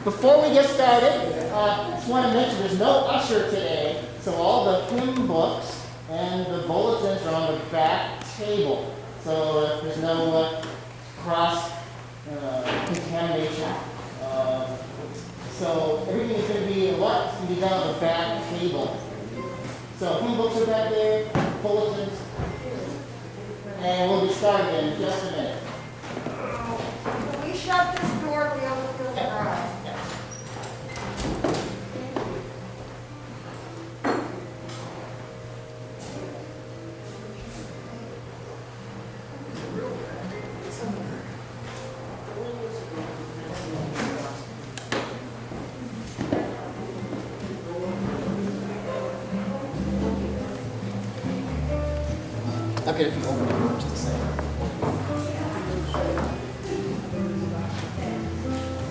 Before we get started, I just want to mention there's no usher today, so all the hymn books and the bulletins are on the back table. So there's no cross contamination. So everything is going to be what's going to be done on the back table. So hymn books are back there, bulletins, and we'll be starting in just a minute. When we shut this door, we always go dry. I'll get a few open words to say.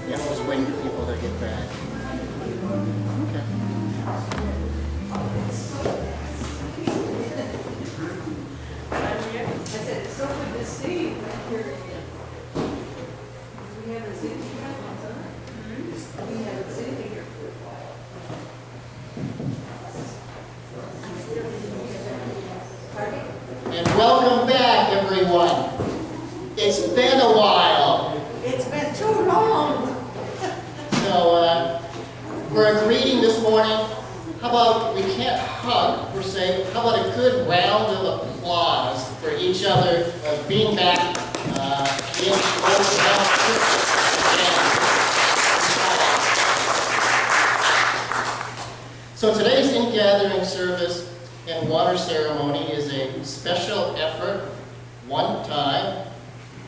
Yeah, I'm just waiting for people to get back. Okay. I said, it's so good to see you back here again. We haven't seen you in a long time. We haven't seen you here for a while. Pardon? And welcome back, everyone. It's been a while. It's been too long. So, for a greeting this morning, how about, we can't hug per se, but how about a good round of applause for each other being back in Houlton again. So today's in-gathering service and water ceremony is a special effort, one time,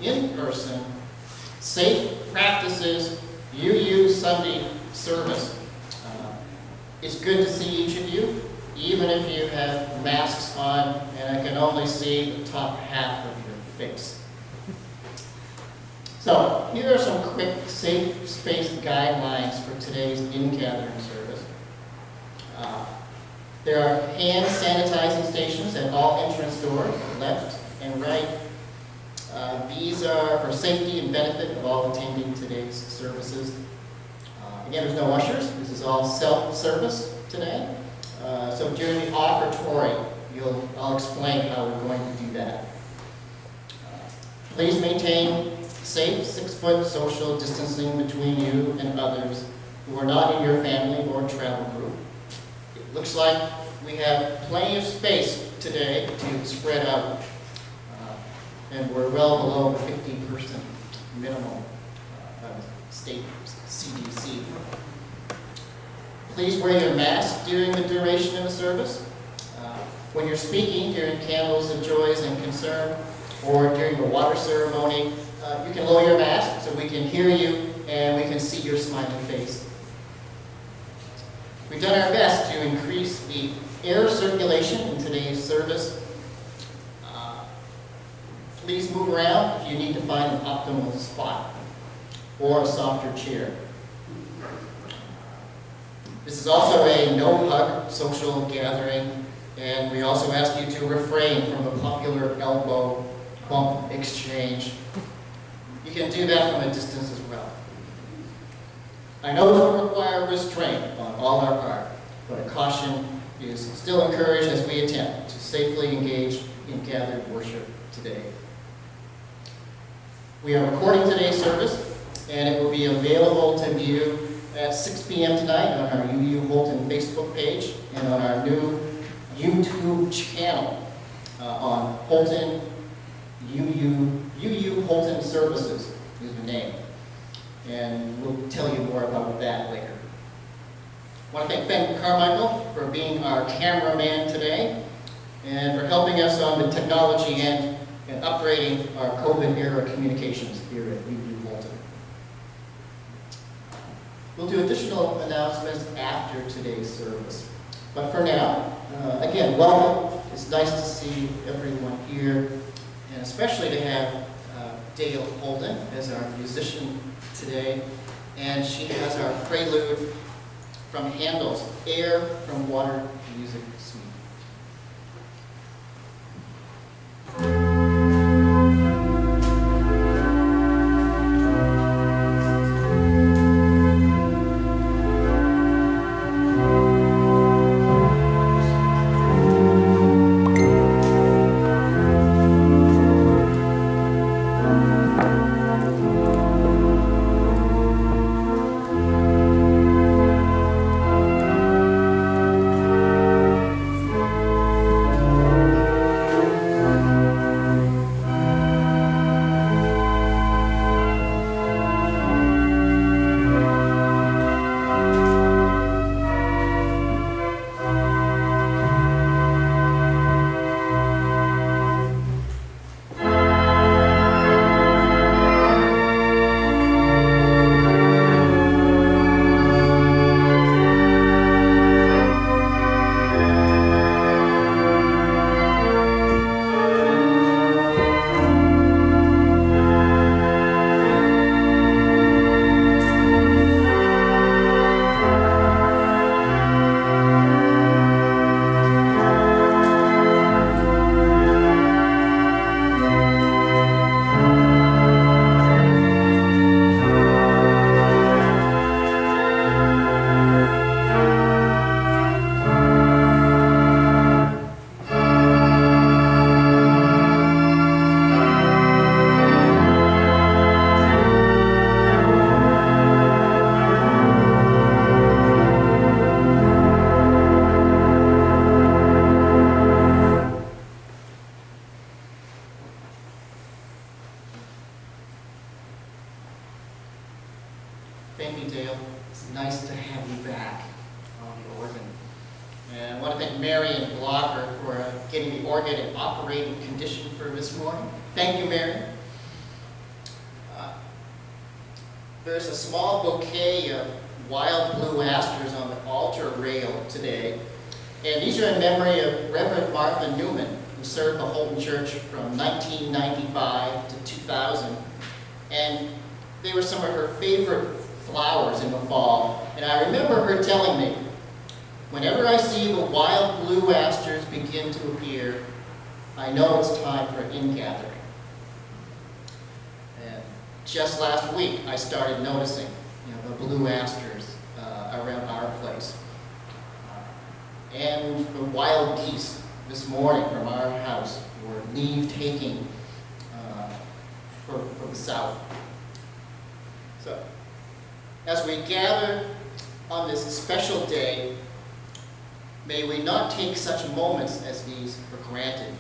in person, safe practices, UU Sunday service. It's good to see each of you, even if you have masks on and I can only see the top half of your face. So here are some quick safe space guidelines for today's in-gathering service. There are hand sanitizing stations at all entrance doors, left and right. These are for safety and benefit of all attending today's services. Again, there's no ushers. This is all self-service today. So during the offertory, I'll explain how we're going to do that. Please maintain safe 6-foot social distancing between you and others who are not in your family or travel group. It looks like we have plenty of space today to spread out, and we're well below the 50% minimum state CDC. Please wear your mask during the duration of the service. When you're speaking during Candles of Joys and Concern or during the water ceremony, you can lower your mask so we can hear you and we can see your smiling face. We've done our best to increase the air circulation in today's service. Please move around if you need to find an optimal spot or a softer chair. This is also a no-hug social gathering, and we also ask you to refrain from the popular elbow bump exchange. You can do that from a distance as well. I know this will require restraint on all our part, but a caution is still encouraged as we attempt to safely engage in gathered worship today. We are recording today's service, and it will be available to view at 6 p.m. tonight on our UU Houlton Facebook page and on our new YouTube channel on Houlton UU Houlton Services is the name. And we'll tell you more about that later. I want to thank Ben Carmichael for being our cameraman today and for helping us on the technology and upgrading our COVID-era communications here at UU Houlton. We'll do additional announcements after today's service. But for now, again, welcome. It's nice to see everyone here, and especially to have Dale Holden as our musician today. And she has our prelude from Handel's Air from Water Music Suite. Thank you, Dale. It's nice to have you back on the organ. And I want to thank Mary and Blocker for getting the organ in operating condition for this morning. Thank you, Mary. There's a small bouquet of wild blue asters on the altar rail today. And these are in memory of Reverend Martha Newman, who served the Houlton Church from 1995 to 2000. And they were some of her favorite flowers in the fall. And I remember her telling me, whenever I see the wild blue asters begin to appear, I know it's time for ingathering. And just last week, I started noticing, the blue asters around our place. And the wild geese this morning from our house were leave-taking for the south. So, as we gather on this special day, may we not take such moments as these for granted.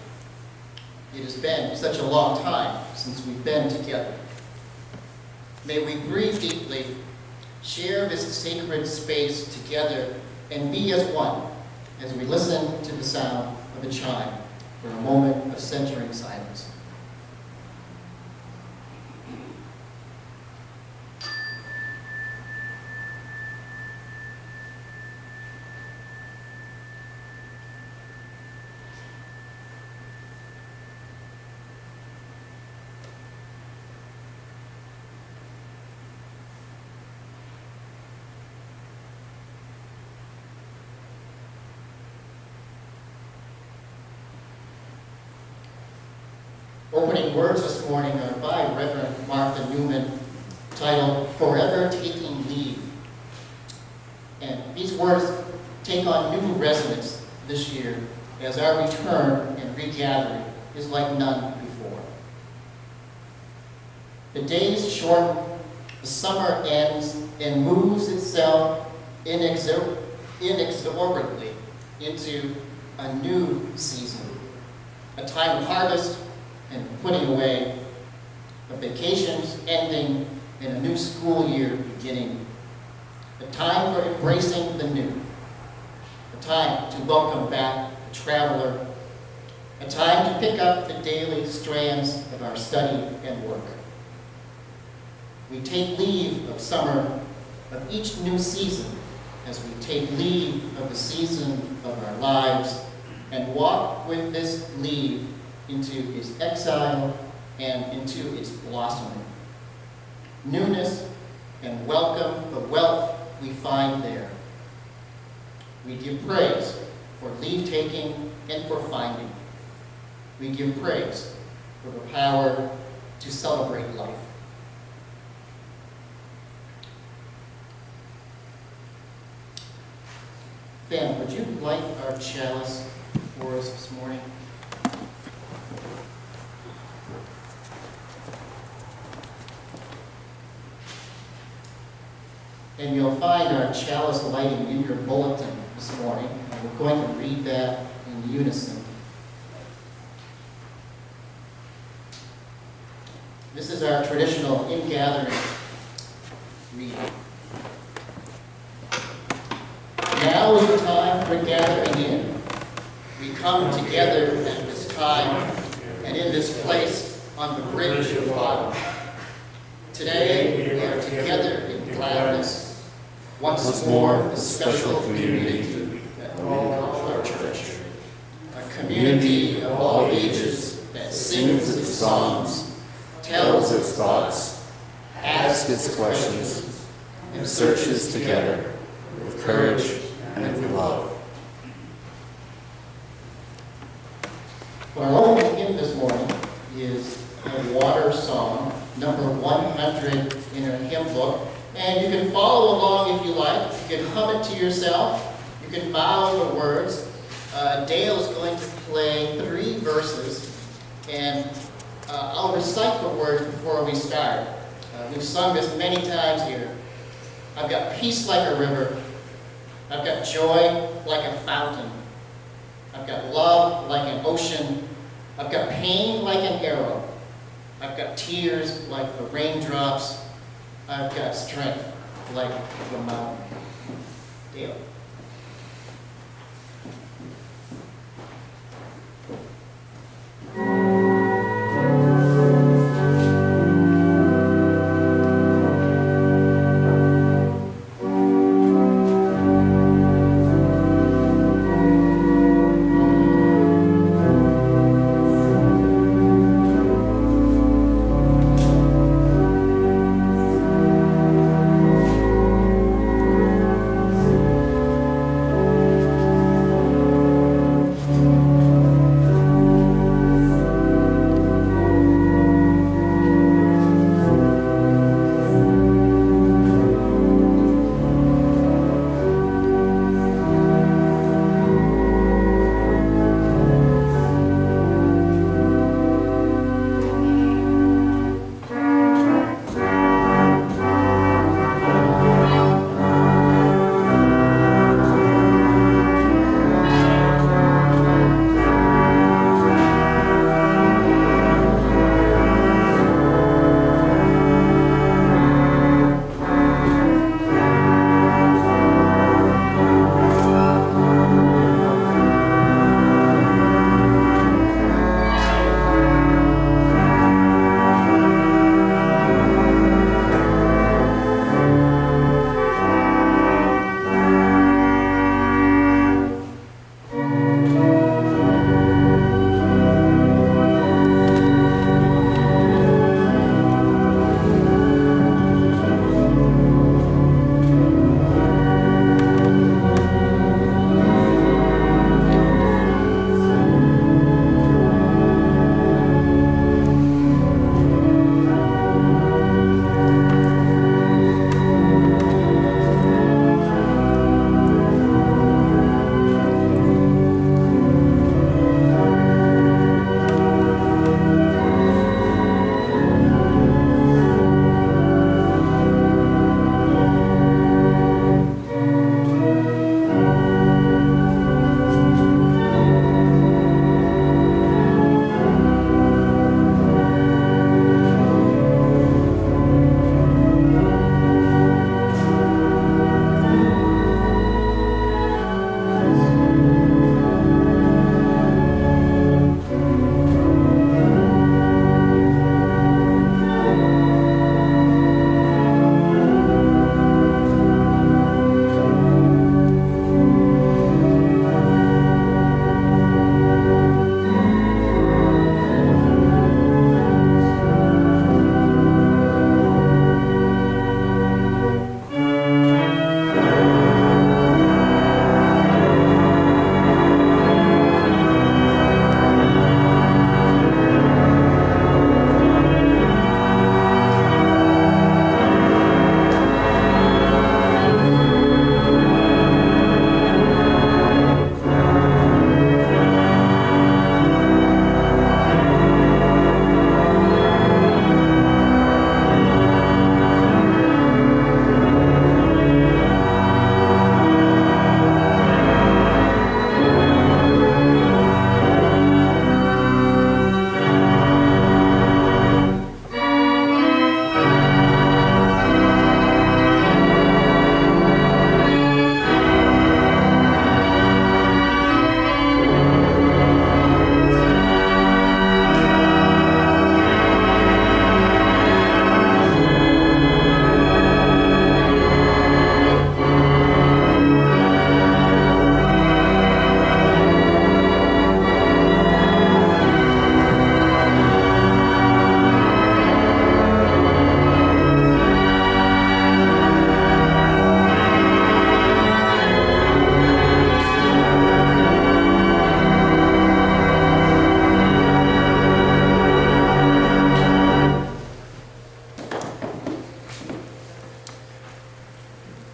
It has been such a long time since we've been together. May we breathe deeply, share this sacred space together, and be as one as we listen to the sound of a chime for a moment of centering silence. Opening words this morning are by Reverend Martha Newman, titled Forever Taking Leave. And these words take on new resonance this year as our return and regathering is like none before. The days shorten, the summer ends, and moves itself inexorably into a new season, a time of harvest and putting away, of vacations ending, and a new school year beginning. A time for embracing the new. A time to welcome back the traveler. A time to pick up the daily strands of our study and work. We take leave of summer, of each new season, as we take leave of the season of our lives, and walk with this leave into its exile and into its blossoming. Newness and welcome the wealth we find there. We give praise for leave-taking and for finding. We give praise for the power to celebrate life. Fan, would you light our chalice for us this morning? And you'll find our chalice lighting in your bulletin this morning. And we're going to read that in unison. This is our traditional in-gathering reading. Now is the time for gathering in. We come together at this time and in this place on the bridge of autumn. Today we are together in gladness. Once more, the special community that we call our church. A community of all ages that sings its songs, tells its thoughts, asks its questions, and searches together with courage and with love. Our opening hymn this morning is a water song, number 100 in our hymn book. And you can follow along if you like. You can hum it to yourself. You can mouth the words. Dale is going to play 3 verses, and I'll recite the words before we start. We've sung this many times here. I've got peace like a river. I've got joy like a fountain. I've got love like an ocean. I've got pain like an arrow. I've got tears like the raindrops. I've got strength like the mountain. Dale.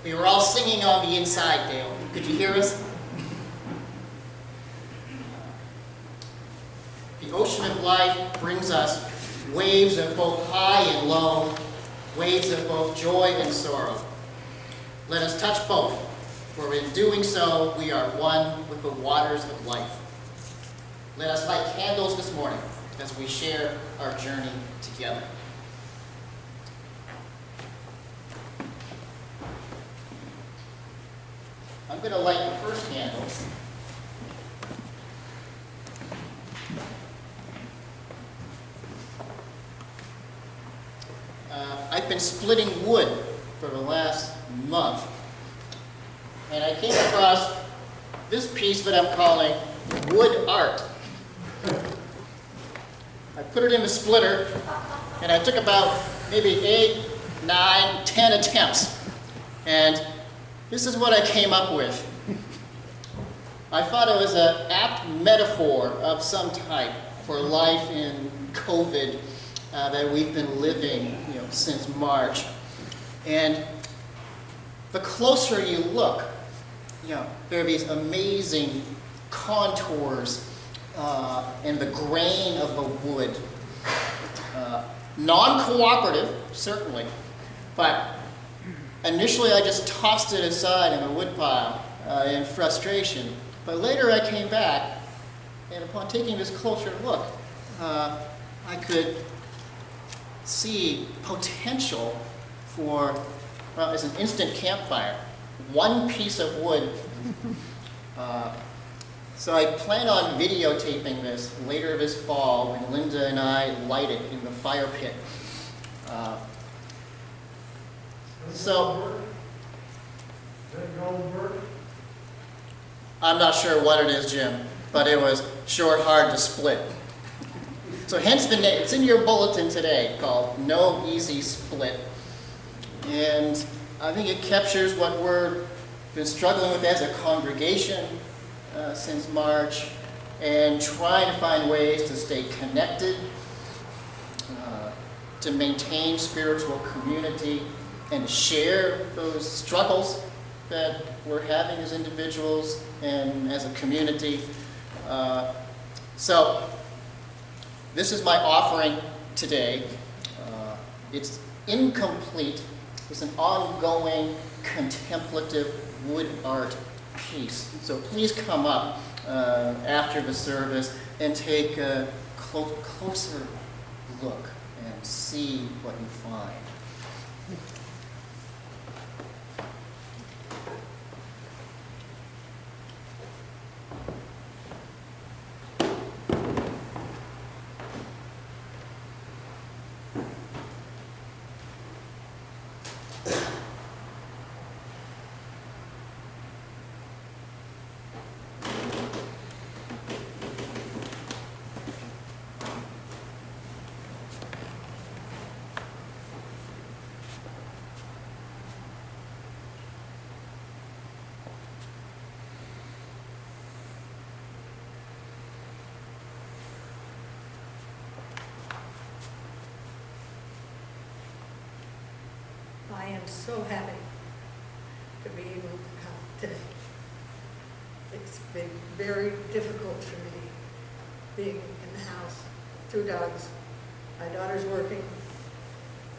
We were all singing on the inside, Dale. Could you hear us? The ocean of life brings us waves of both high and low, waves of both joy and sorrow. Let us touch both, for in doing so, we are one with the waters of life. Let us light candles this morning as we share our journey together. I'm going to light the first candle. I've been splitting wood for the last month, and I came across this piece that I'm calling wood art. I put it in the splitter, and I took about maybe 8, 9, 10 attempts, and this is what I came up with. I thought it was an apt metaphor of some type for life in COVID that we've been living, since March. And the closer you look, there are these amazing contours and the grain of the wood. Non-cooperative, certainly, but initially I just tossed it aside in the wood pile in frustration. But later I came back, and upon taking this closer look, I could see potential for, as an instant campfire. One piece of wood. So I plan on videotaping this later this fall when Linda and I light it in the fire pit. I'm not sure what it is, Jim, but it was sure hard to split. So hence the name. It's in your bulletin today, called No Easy Split. And I think it captures what we've been struggling with as a congregation since March, and trying to find ways to stay connected, to maintain spiritual community, and share those struggles that we're having as individuals and as a community. So this is my offering today. It's incomplete. It's an ongoing contemplative wood art piece. So please come up after the service and take a closer look and see what you find. I am so happy to be able to come today. It's been very difficult for me being in the house, 2 dogs, my daughter's working,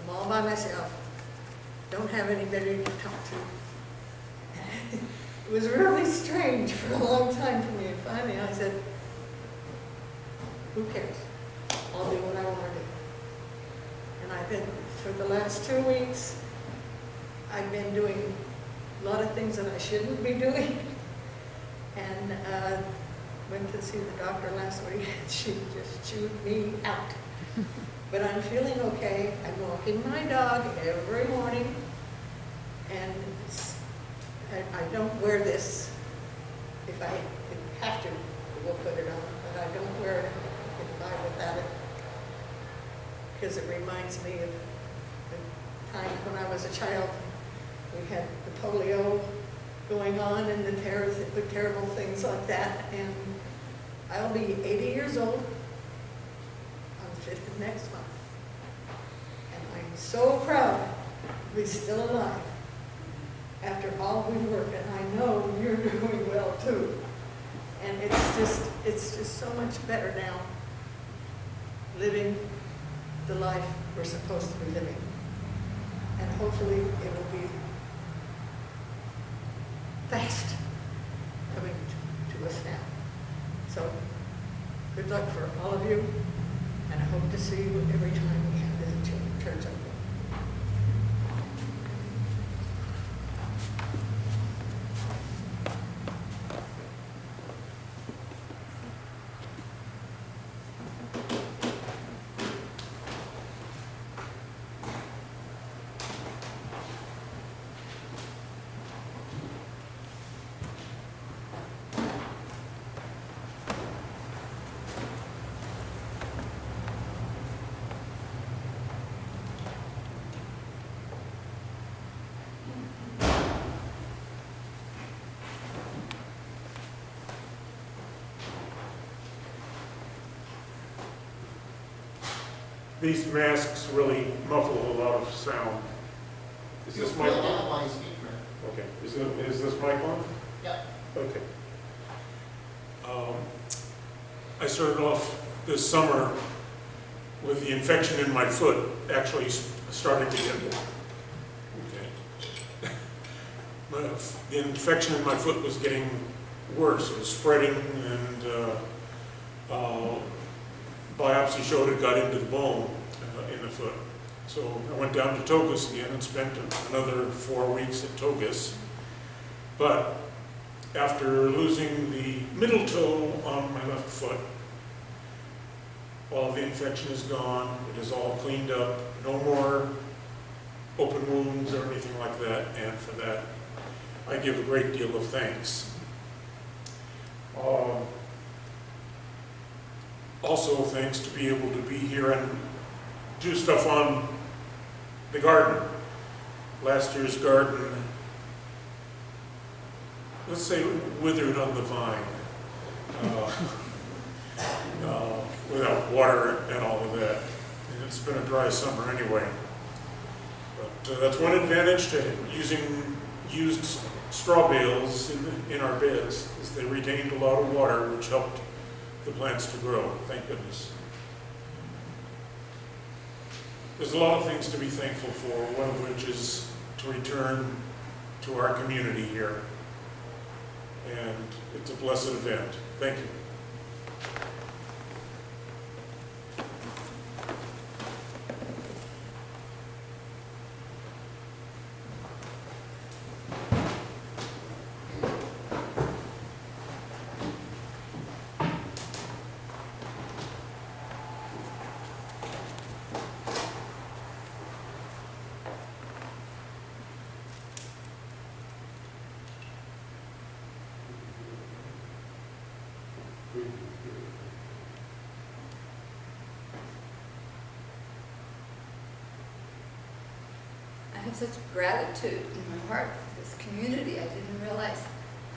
I'm all by myself, don't have anybody to talk to. It was really strange for a long time for me, and finally I said, who cares? I'll do what I want to do. And I've been, for the last 2 weeks, I've been doing a lot of things that I shouldn't be doing, and went to see the doctor last week, and she just chewed me out. But I'm feeling okay. I'm walking my dog every morning, and I don't wear this. If I have to, we'll put it on, but I don't wear it if I without it, because it reminds me of the times when I was a child. We had the polio going on and the terrible things like that, and I'll be 80 years old on the 5th of next month. And I'm so proud to be still alive after all we work, and I know you're doing well too. And it's just so much better now, living the life we're supposed to be living. And hopefully it will be fast coming to us now. So good luck for all of you, and I hope to see you every time we have the church open. These masks really muffle a lot of sound. Is this mic on? Identify speaker. Okay. Is this mic on? Yep. Okay. I started off this summer with the infection in my foot actually starting to get the infection in my foot was getting worse. It was spreading, and biopsy showed it got into the bone in the foot. So I went down to Togus again and spent another 4 weeks at Togus. But after losing the middle toe on my left foot, all the infection is gone. It is all cleaned up. No more open wounds or anything like that. And for that, I give a great deal of thanks. Also, thanks to be able to be here and do stuff on the garden. Last year's garden, let's say, withered on the vine. Without water and all of that. And it's been a dry summer anyway. But that's one advantage to using used straw bales in our beds, is they retained a lot of water, which helped the plants to grow, thank goodness. There's a lot of things to be thankful for, one of which is to return to our community here. And it's a blessed event. Thank you. I have such gratitude in my heart for this community. I didn't realize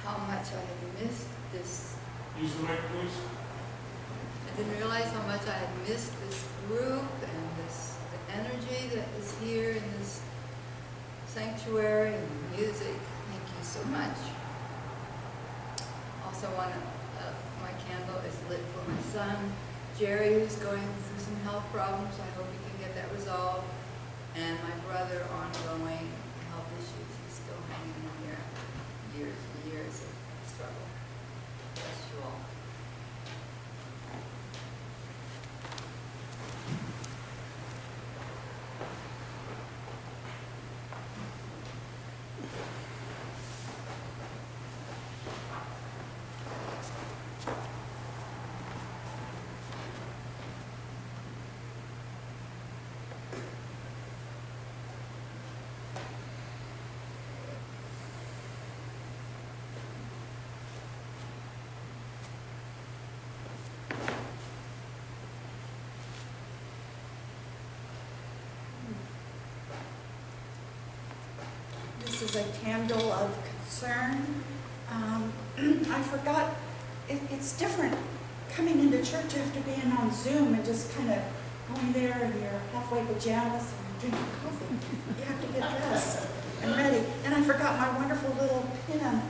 how much I had missed this. Use the mic, please. I didn't realize how much I had missed this group and the energy that is here in this sanctuary and the music. Thank you so much. Also, my candle is lit for my son, Jerry, who's going through some health problems. I hope he can get that resolved. And my brother, ongoing health issues. He's still hanging in here after years and years of struggle. Bless you all. This is a candle of concern. I forgot, it's different coming into church after being on Zoom and just kind of going there in your halfway pajamas and drinking coffee. You have to get dressed and ready. And I forgot my wonderful little pin,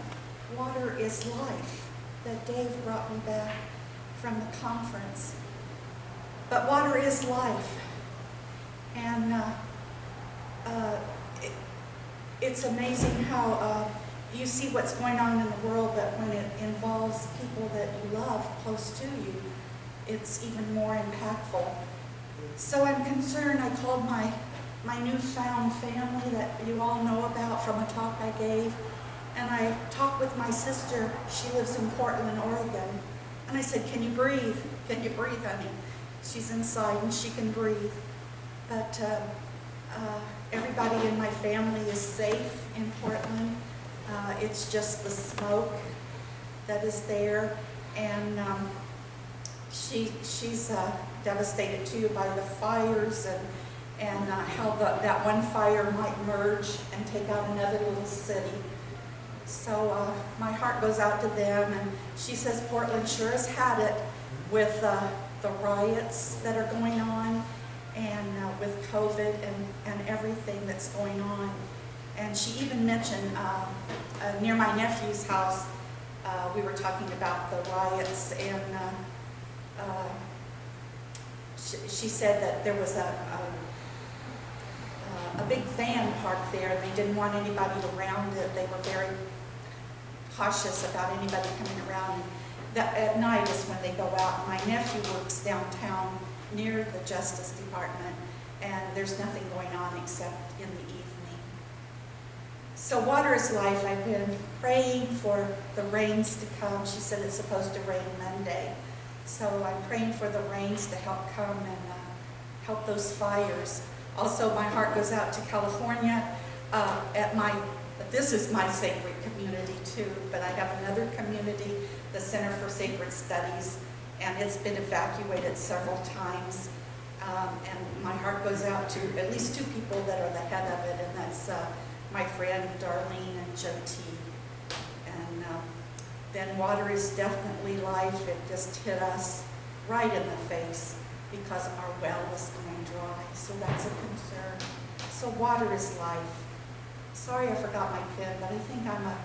Water is Life, that Dave brought me back from the conference. But water is life. And it's amazing how you see what's going on in the world, but when it involves people that you love close to you, it's even more impactful. So I'm concerned. I called my newfound family that you all know about from a talk I gave, and I talked with my sister. She lives in Portland, Oregon. And I said, can you breathe? Can you breathe, honey? She's inside and she can breathe. But everybody in my family is safe in Portland. It's just the smoke that is there. And she's devastated too by the fires and how that one fire might merge and take out another little city. So my heart goes out to them, and she says Portland sure has had it with the riots that are going on, and with COVID and everything that's going on. And she even mentioned near my nephew's house, we were talking about the riots, and she said that there was a big van parked there, and they didn't want anybody around it. They were very cautious about anybody coming around. And that at night is when they go out. My nephew works downtown near the Justice Department, and there's nothing going on except in the evening. So water is life. I've been praying for the rains to come. She said it's supposed to rain Monday. So I'm praying for the rains to help come and help those fires. Also, my heart goes out to California. This is my sacred community too, but I have another community, the Center for Sacred Studies, and it's been evacuated several times. And my heart goes out to at least two people that are the head of it, and that's my friend Darlene and Joe T. And then water is definitely life. It just hit us right in the face because our well was going dry, so that's a concern. So water is life. Sorry I forgot my pen, but I think I'm a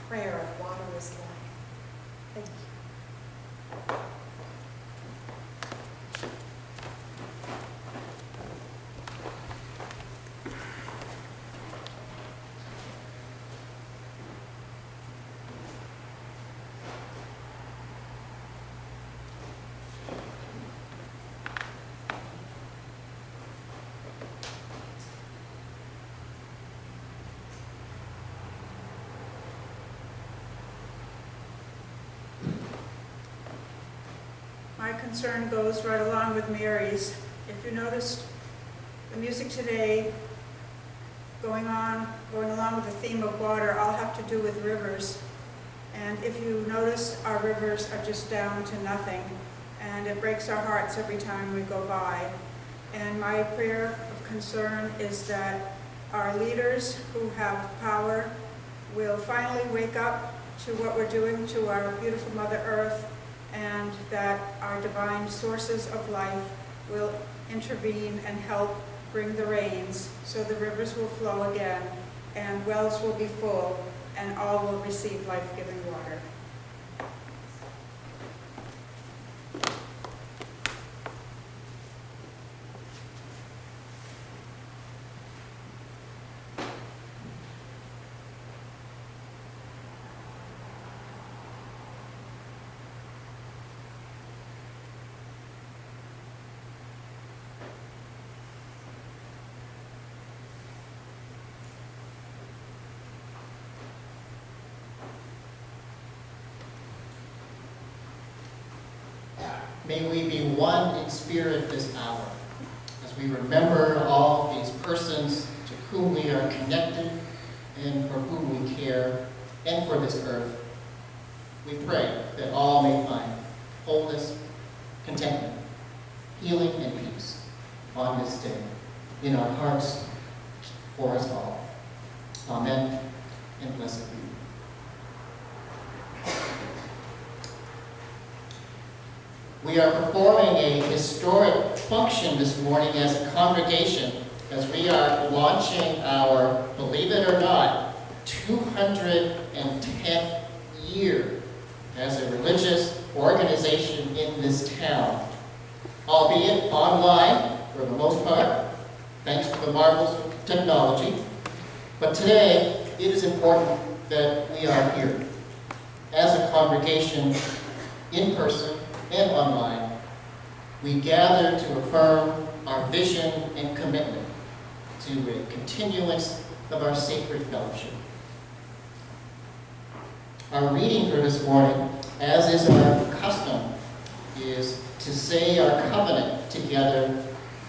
prayer of water is life. Thank you. My concern goes right along with Mary's. If you noticed, the music today, going along with the theme of water, all have to do with rivers. And if you notice, our rivers are just down to nothing. And it breaks our hearts every time we go by. And my prayer of concern is that our leaders who have power will finally wake up to what we're doing to our beautiful Mother Earth, and that our divine sources of life will intervene and help bring the rains so the rivers will flow again and wells will be full and all will receive life-giving water. May we be one in spirit this hour, as we remember all these persons to whom we are connected and for whom we care, and for this earth. We pray that all may find wholeness, contentment, healing, and peace on this day in our hearts for us all. Amen, and blessed be. We are performing a historic function this morning as a congregation, as we are launching our, believe it or not, 210th year as a religious organization in this town, albeit online for the most part, thanks to the marvels of technology. But today, it is important that we are here as a congregation in person and online. We gather to affirm our vision and commitment to a continuance of our sacred fellowship. Our reading for this morning, as is our custom, is to say our covenant together,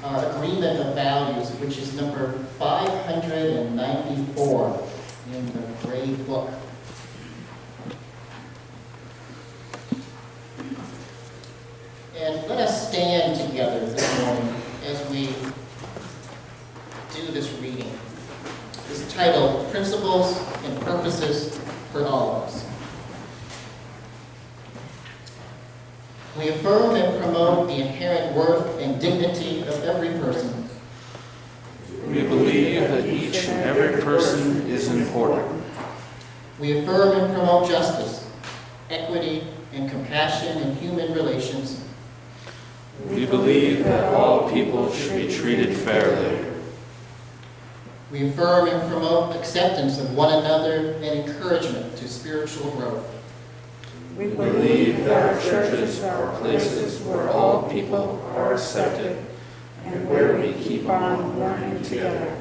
our agreement of values, which is number 594 in the Gray Book. And let us stand together this morning as we do this reading. It's titled Principles and Purposes for All of Us. We affirm and promote the inherent worth and dignity of every person. We believe that each and every person is important. We affirm and promote justice, equity, and compassion in human relations. We believe that all people should be treated fairly. We affirm and promote acceptance of one another and encouragement to spiritual growth. We believe that our churches are places where all people are accepted and where we keep on learning together.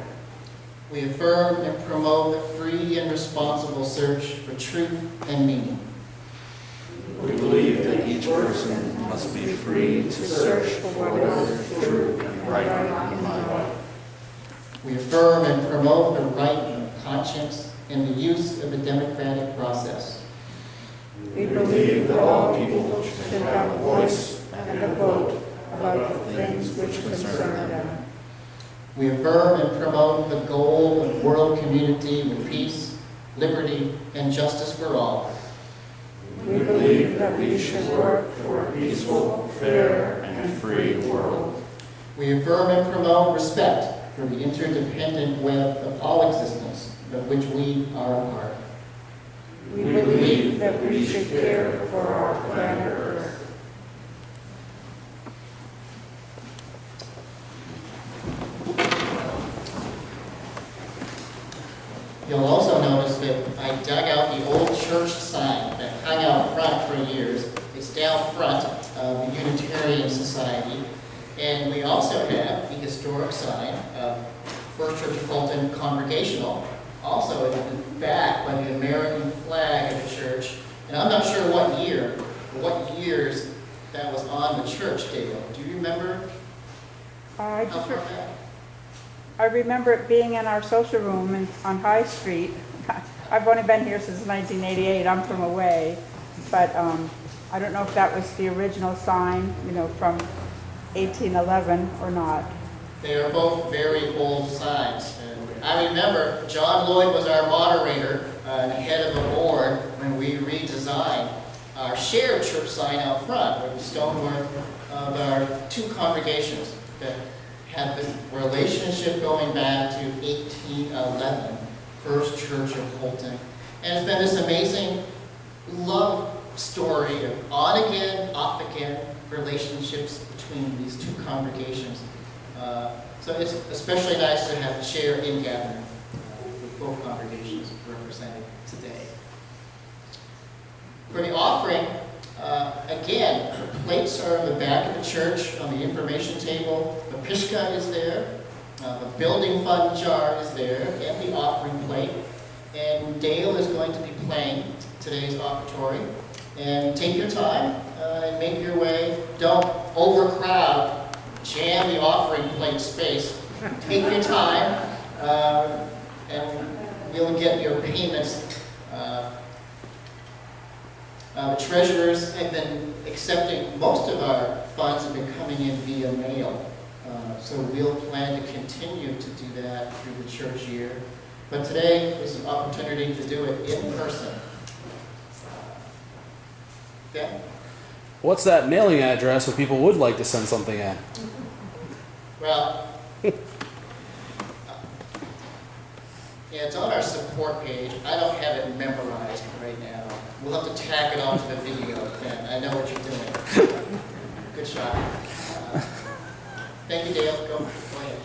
We affirm and promote the free and responsible search for truth and meaning. We believe that each person must be free to search for what is true and right in life. We affirm and promote the right of conscience and the use of the democratic process. We believe that all people should have a voice and a vote about the things which concern them. We affirm and promote the goal of world community with peace, liberty, and justice for all. We believe that we should work for a peaceful, fair, and free world. We affirm and promote respect for the interdependent web of all existence, of which we are a part. We believe that we should care for our planet Earth. You'll also notice that I dug out the old church sign that hung out front for years. It's down front of the Unitarian Society. And we also have the historic sign of First Church of Houlton Congregational, also in the back by the American flag of the church. And I'm not sure what years that was on the church, Dale. Do you remember I how just far back? I remember it being in our social room on High Street. I've only been here since 1988. I'm from away, but I don't know if that was the original sign, from 1811 or not. They are both very old signs. And I remember John Lloyd was our moderator and head of the board when we redesigned our shared church sign out front with the stonework of our two congregations that had the relationship going back to 1811, First Church of Houlton. And it's been this amazing love story of on-again, off-again relationships between these two congregations. So it's especially nice to have a chair in gathering with both congregations represented today. For the offering, again, the plates are in the back of the church on the information table. The pishka is there. The building fund jar is there, and the offering plate. And Dale is going to be playing today's offertory. And take your time and make your way. Don't overcrowd. Jam the offering plate space. Take your time, and we'll get your payments. The treasurers have been accepting, most of our funds have been coming in via mail. So we'll plan to continue to do that through the church year. But today is an opportunity to do it in person. Okay? What's that mailing address if people would like to send something in? Well, yeah, it's on our support page. I don't have it memorized right now. We'll have to tag it onto the video, then. I know what you're doing. Good shot. Thank you, Dale. Go ahead.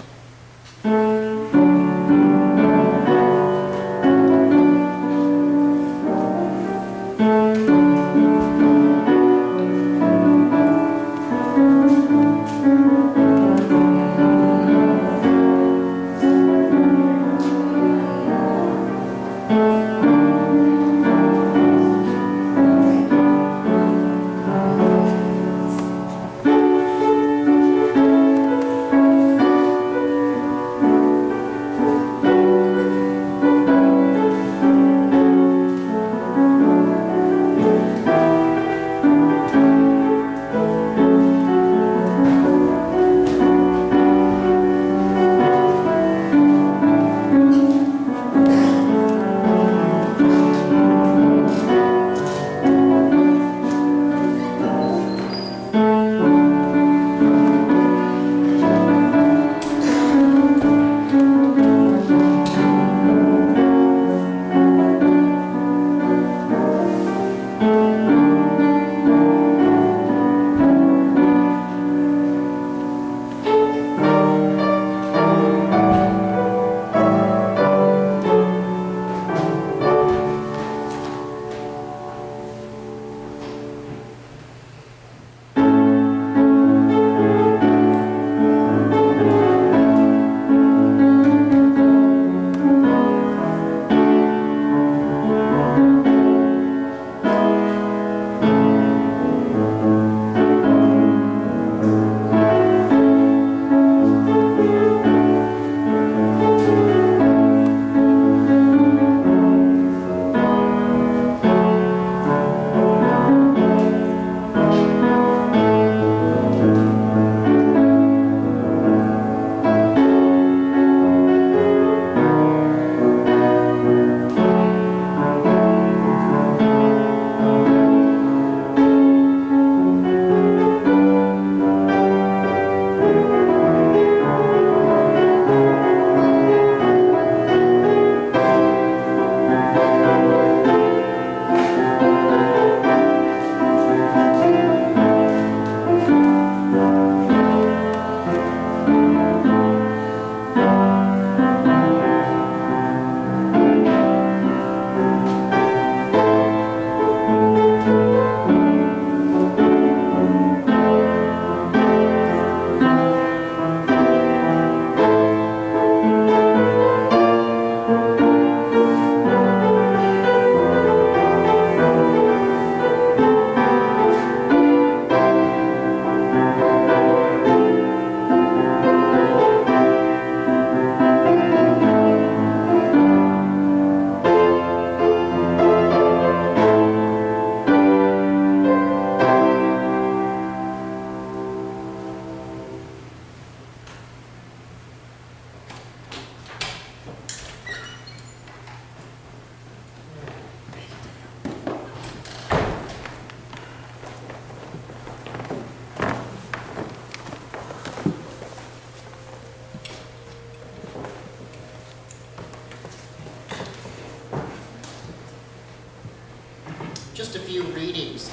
just a few readings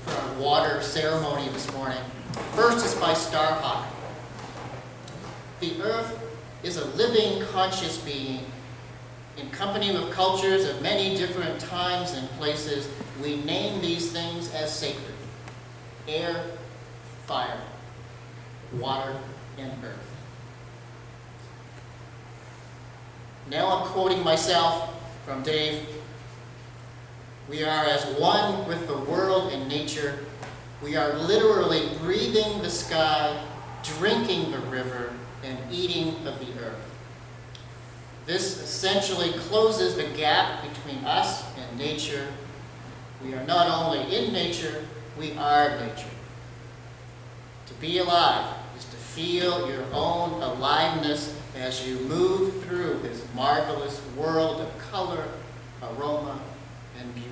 for our water ceremony this morning. First is by Starhawk. The earth is a living, conscious being. In company with cultures of many different times and places, we name these things as sacred. Air, fire, water, and earth. Now I'm quoting myself from Dave. We are as one with the world and nature. We are literally breathing the sky, drinking the river, and eating of the earth. This essentially closes the gap between us and nature. We are not only in nature, we are nature. To be alive is to feel your own aliveness as you move through this marvelous world of color, aroma, and beauty.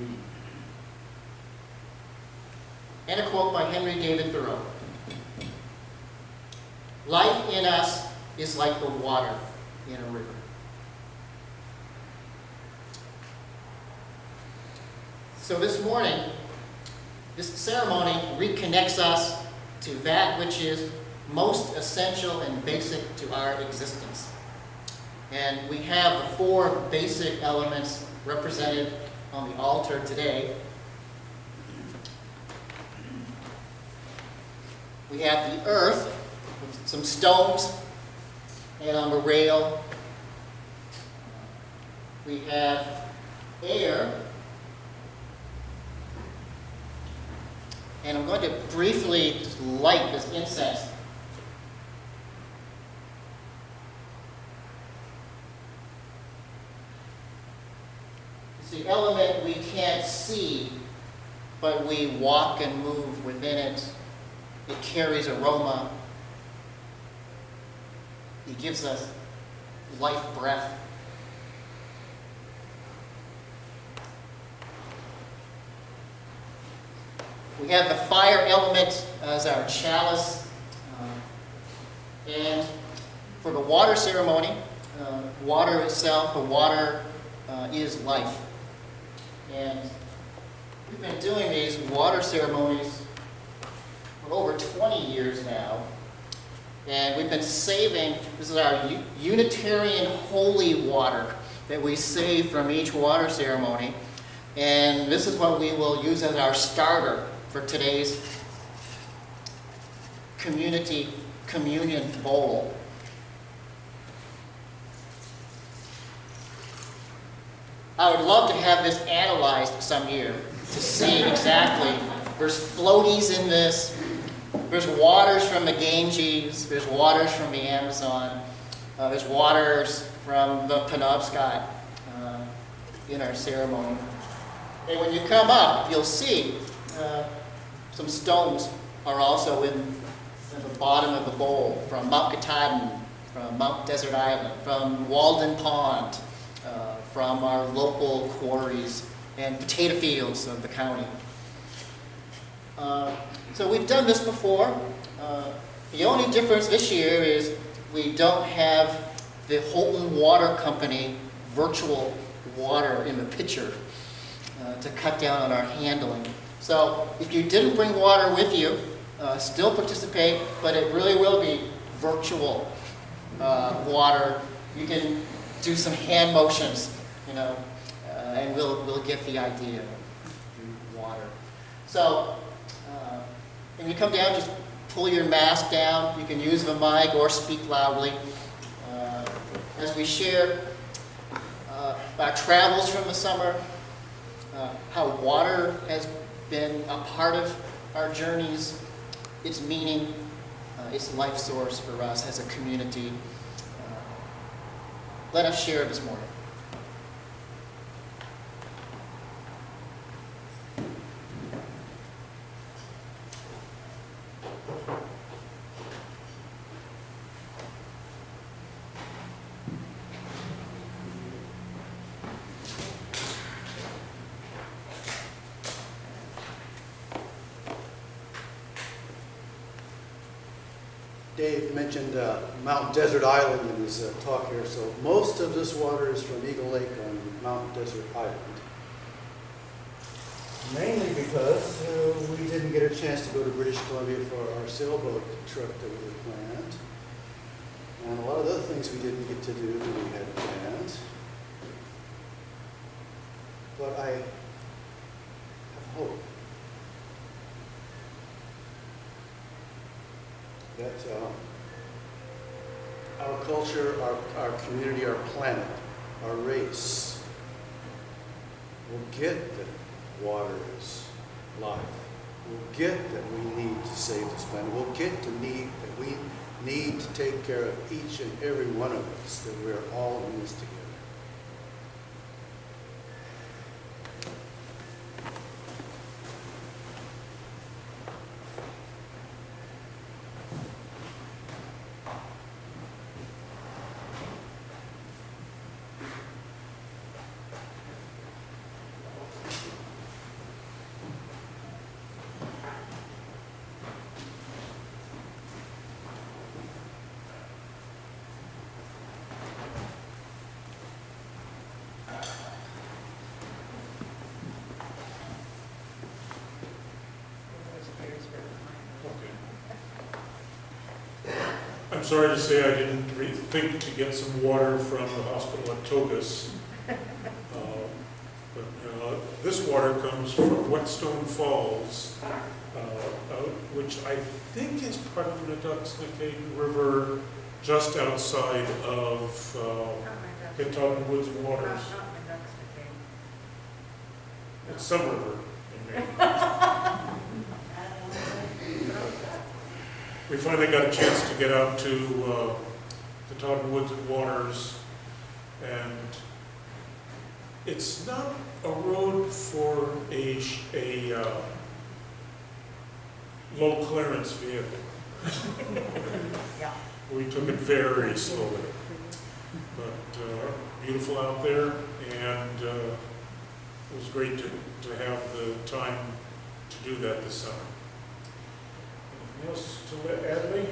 And a quote by Henry David Thoreau. Life in us is like the water in a river. So this morning, this ceremony reconnects us to that which is most essential and basic to our existence. And we have the four basic elements represented on the altar today. We have the earth with some stones and on the rail. We have air. And I'm going to briefly just light this incense. It's the element we can't see, but we walk and move within it. It carries aroma. It gives us life breath. We have the fire element as our chalice. And for the water ceremony, water itself, the water is life. And we've been doing these water ceremonies for over 20 years now. And we've been saving, this is our Unitarian holy water that we save from each water ceremony. And this is what we will use as our starter for today's community communion bowl. I would love to have this analyzed some year to see exactly. There's floaties in this. There's waters from the Ganges. There's waters from the Amazon. There's waters from the Penobscot in our ceremony. And when you come up, you'll see some stones are also in the bottom of the bowl from Mount Katahdin, from Mount Desert Island, from Walden Pond, from our local quarries and potato fields of the county. So we've done this before. The only difference this year is we don't have the Houlton Water Company virtual water in the pitcher to cut down on our handling. So if you didn't bring water with you, still participate, but it really will be virtual water. You can do some hand motions, and we'll get the idea of water. So when you come down, just pull your mask down. You can use the mic or speak loudly. As we share our travels from the summer, how water has been a part of our journeys, its meaning, its life source for us as a community. Let us share this morning. Dave mentioned Mount Desert Island in his talk here, so most of this water is from Eagle Lake on Mount Desert Island. Mainly because we didn't get a chance to go to British Columbia for our sailboat trip that we had planned. And a lot of other things we didn't get to do that we had planned. But I have hope that our culture, our community, our planet, our race will get that water is life. We'll get that we need to save this planet. We'll get to need that we need to take care of each and every one of us, that we're all in this together. I'm sorry to say I didn't think to get some water from the hospital at Togus. This water comes from Whetstone Falls, which I think is part of the Neduxnicate River, just outside of Kentucky Woods Waters. It's some river in Maine. We finally got a chance to get out to the Totten Woods Waters, and it's not a road for a low clearance vehicle. Yeah. We took it very slowly, but beautiful out there, and it was great to have the time to do that this summer. Anything else to add, Lee?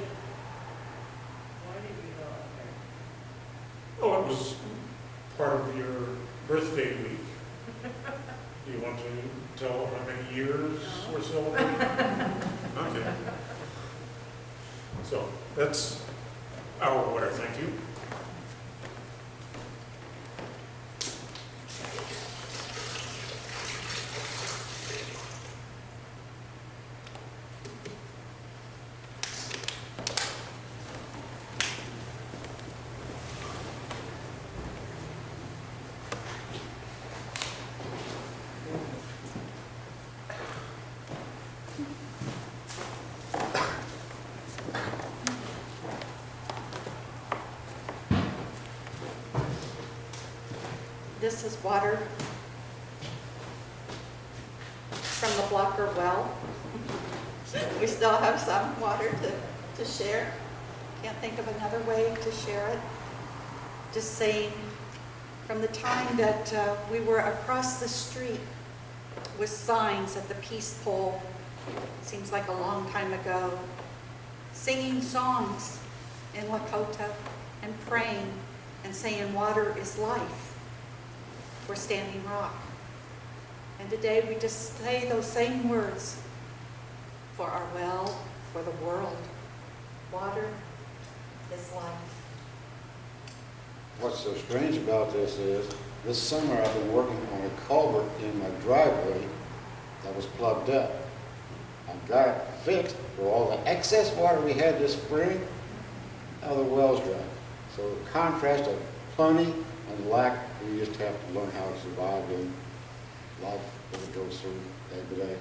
Why did you go up there? Oh, it was part of your birthday week. Do you want to tell how many years we're celebrating? Okay. So that's our water, thank you. This is water from the Blocker well. We still have some water to share. Can't think of another way to share it. Just saying, from the time that we were across the street with signs at the peace pole, seems like a long time ago, singing songs in Lakota and praying and saying water is life. We're Standing Rock. And today we just say those same words for our well, for the world. Water is life. What's so strange about this is, this summer I've been working on a culvert in my driveway that was plugged up. I got it fixed for all the excess water we had this spring. Now the well's dry. So the contrast of plenty and lack, we just have to learn how to survive in life as it goes through day to day.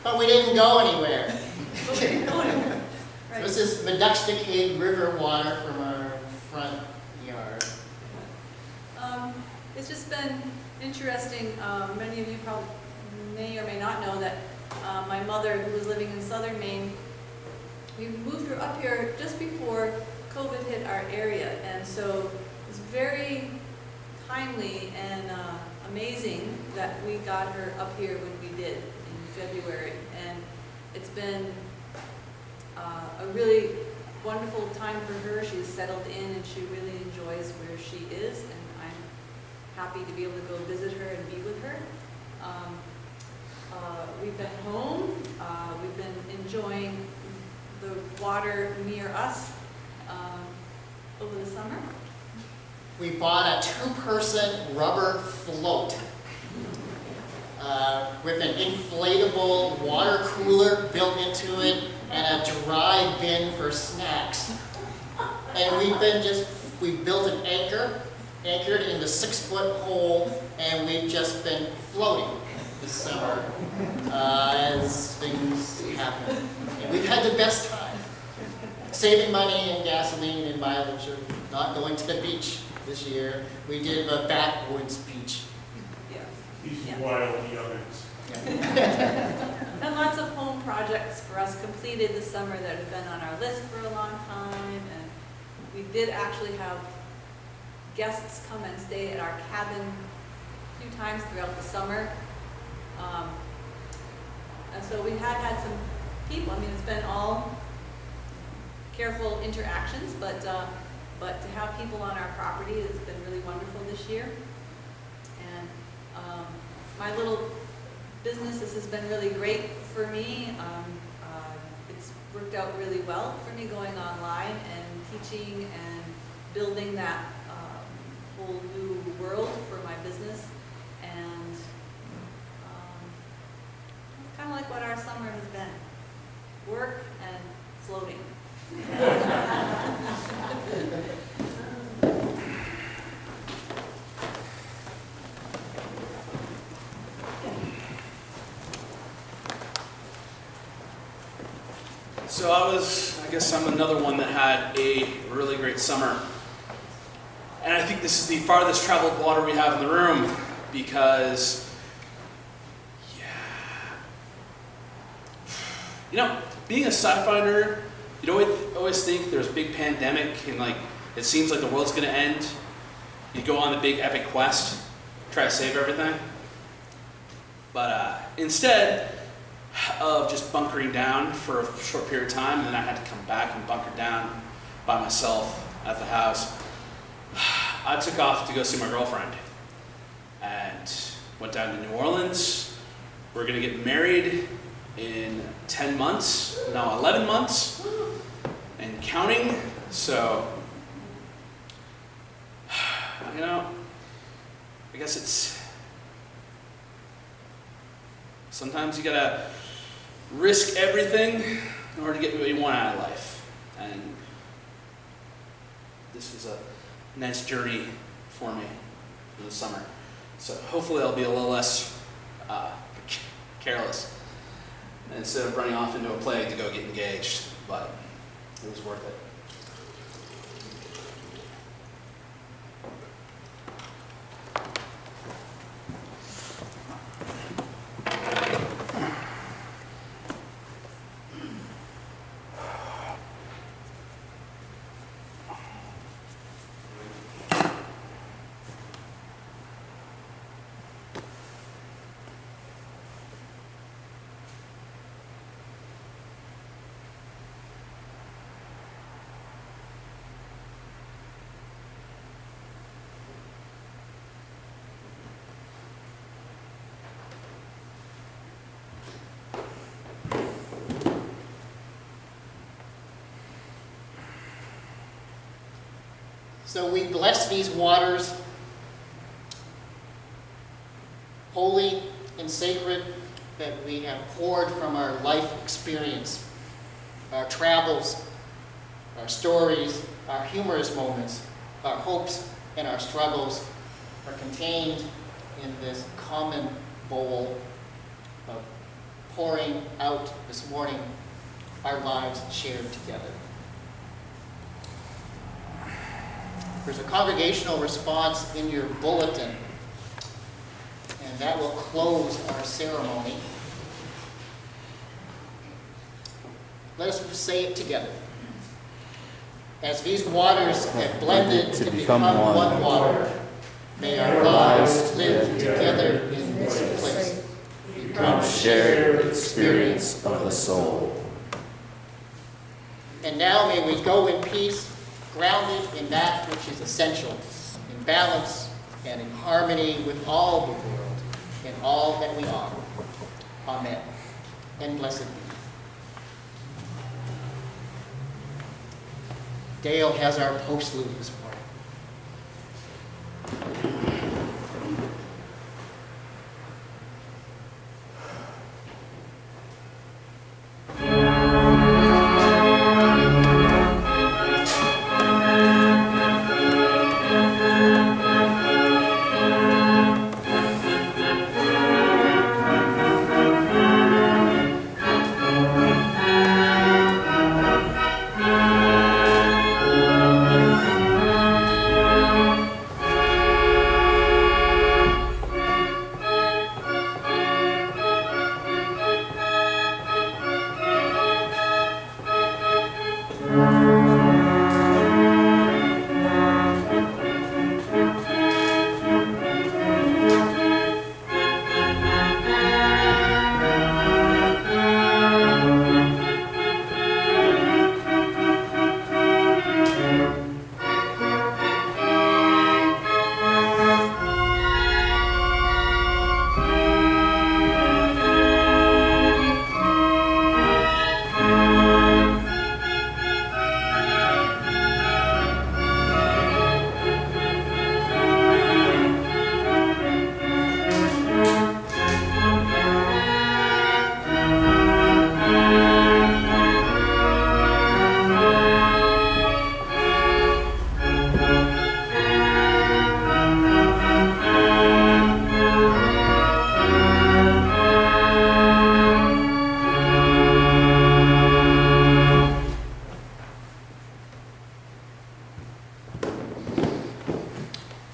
But we didn't go anywhere. Right. This is Meduxticade River water from our front yard. It's just been interesting. Many of you probably may or may not know that my mother, who was living in southern Maine, we moved her up here just before COVID hit our area, and so it's very timely and amazing that we got her up here when we did in February. And it's been a really wonderful time for her. She's settled in and she really enjoys where she is, and I'm happy to be able to go visit her and be with her. We've been home. We've been enjoying the water near us over the summer. We bought a 2-person rubber float with an inflatable water cooler built into it and a dry bin for snacks. And we built an anchored in the 6-foot hole, and we've just been floating this summer as things happen. And we've had the best time. Saving money and gasoline and mileage of not going to the beach this year. We did a backwoods beach. These Yeah. wild youngins. And lots of home projects for us completed this summer that have been on our list for a long time. And we did actually have guests come and stay at our cabin a few times throughout the summer. And so we had some people. I mean, it's been all careful interactions, but to have people on our property has been really wonderful this year. And my little business, this has been really great for me. It's worked out really well for me going online and teaching and building that whole new world for my business. And it's kind of like what our summer has been. Work and floating. So I guess I'm another one that had a really great summer. And I think this is the farthest traveled water we have in the room because, being a sci-fi nerd, you'd always think there's a big pandemic and like it seems like the world's gonna end. You go on the big epic quest, try to save everything. But instead of just bunkering down for a short period of time, and then I had to come back and bunker down by myself at the house, I took off to go see my girlfriend and went down to New Orleans. We're gonna get married in 10 months, now 11 months, and counting. So, I guess it's, sometimes you gotta risk everything in order to get what you want out of life. And this was a nice journey for me for the summer. So hopefully I'll be a little less careless instead of running off into a plague to go get engaged, but it was worth it. So we bless these waters, holy and sacred, that we have poured from our life experience, our travels, our stories, our humorous moments, our hopes and our struggles are contained in this common bowl of pouring out this morning, our lives shared together. There's a congregational response in your bulletin, and that will close our ceremony. Let us say it together. As these waters have blended to become one water, may our lives live together in this place, become shared experience of the soul. And now may we go in peace, grounded in that which is essential, in balance and in harmony with all the world, in all that we are. Amen. And blessed be. Dale has our postlude this morning.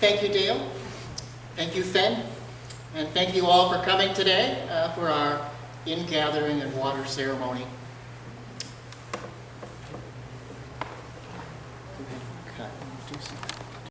Thank you, Dale. Thank you, Fen. And thank you all for coming today for our ingathering and water ceremony.